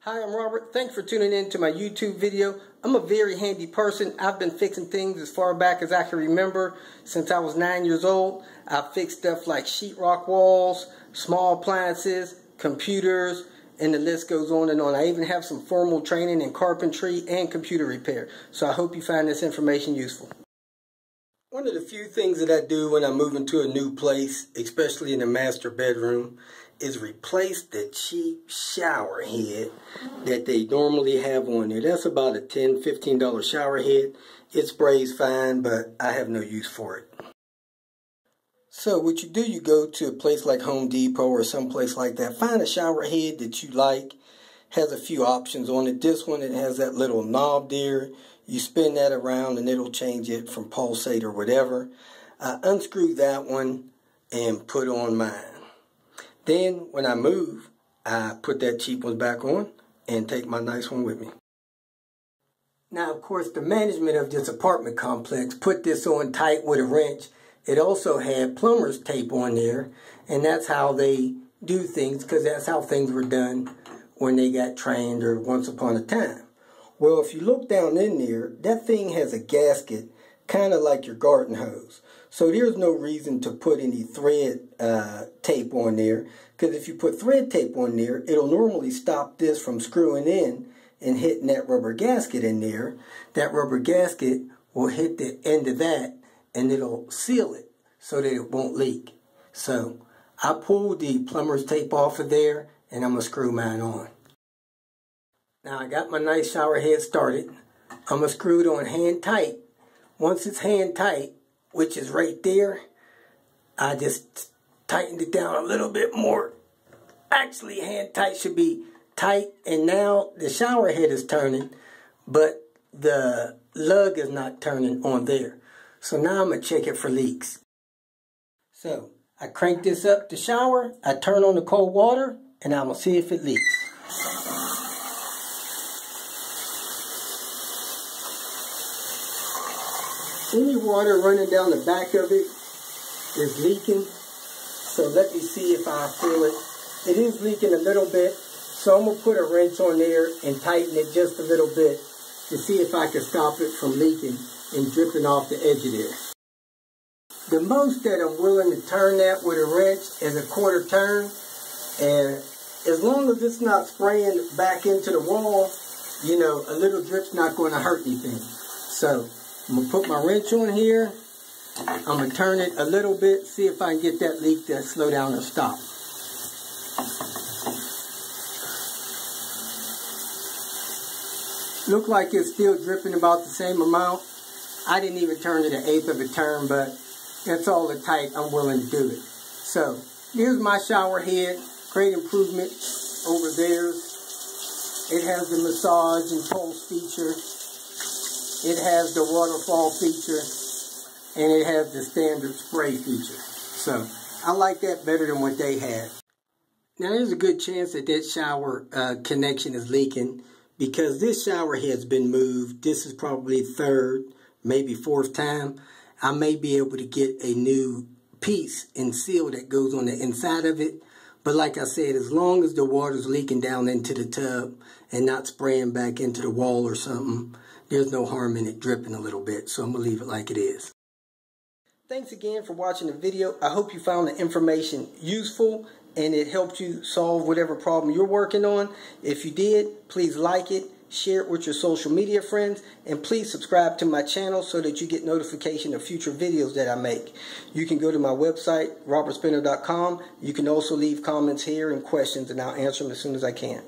Hi, I'm Robert. Thanks for tuning in to my YouTube video. I'm a very handy person. I've been fixing things as far back as I can remember. Since I was 9 years old, I've fixed stuff like sheetrock walls, small appliances, computers, and the list goes on and on. I even have some formal training in carpentry and computer repair. So I hope you find this information useful. One of the few things that I do when I move into a new place, especially in the master bedroom, is replace the cheap shower head that they normally have on there. That's about a $10, $15 shower head. It sprays fine, but I have no use for it. So what you do, you go to a place like Home Depot or someplace like that. Find a shower head that you like. Has a few options on it. This one, it has that little knob there. You spin that around and it'll change it from pulsate or whatever. I unscrew that one and put on mine. Then when I move, I put that cheap one back on and take my nice one with me. Now, of course, the management of this apartment complex put this on tight with a wrench. It also had plumber's tape on there, and that's how they do things, because that's how things were done when they got trained or once upon a time. Well, if you look down in there, that thing has a gasket, kind of like your garden hose. So there's no reason to put any thread tape on there, because if you put thread tape on there, it'll normally stop this from screwing in and hitting that rubber gasket in there. That rubber gasket will hit the end of that and it'll seal it so that it won't leak. So I pulled the plumber's tape off of there and I'm going to screw mine on. Now I got my nice shower head started. I'm going to screw it on hand tight. Once it's hand tight, which is right there, I just tightened it down a little bit more. Actually, hand tight should be tight, and now the shower head is turning, but the lug is not turning on there. So now I'm going to check it for leaks. So I crank this up to shower, I turn on the cold water, and I'm going to see if it leaks. Any water running down the back of it is leaking, so let me see if I feel it. It is leaking a little bit, so I'm going to put a wrench on there and tighten it just a little bit to see if I can stop it from leaking and dripping off the edge of there. The most that I'm willing to turn that with a wrench is a quarter turn, and as long as it's not spraying back into the wall, you know, a little drip's not going to hurt anything. So I'm going to put my wrench on here. I'm going to turn it a little bit, see if I can get that leak to slow down or stop. Look like it's still dripping about the same amount. I didn't even turn it an eighth of a turn, but that's all the tight I'm willing to do it. So here's my shower head. Great improvement over theirs. It has the massage and pulse feature. It has the waterfall feature, and it has the standard spray feature. So I like that better than what they had. Now there's a good chance that that shower connection is leaking because this shower head's been moved. This is probably third, maybe fourth time. I may be able to get a new piece and seal that goes on the inside of it. But like I said, as long as the water's leaking down into the tub and not spraying back into the wall or something, there's no harm in it dripping a little bit, so I'm going to leave it like it is. Thanks again for watching the video. I hope you found the information useful and it helped you solve whatever problem you're working on. If you did, please like it, share it with your social media friends, and please subscribe to my channel so that you get notification of future videos that I make. You can go to my website, robertspinner.com. You can also leave comments here and questions, and I'll answer them as soon as I can.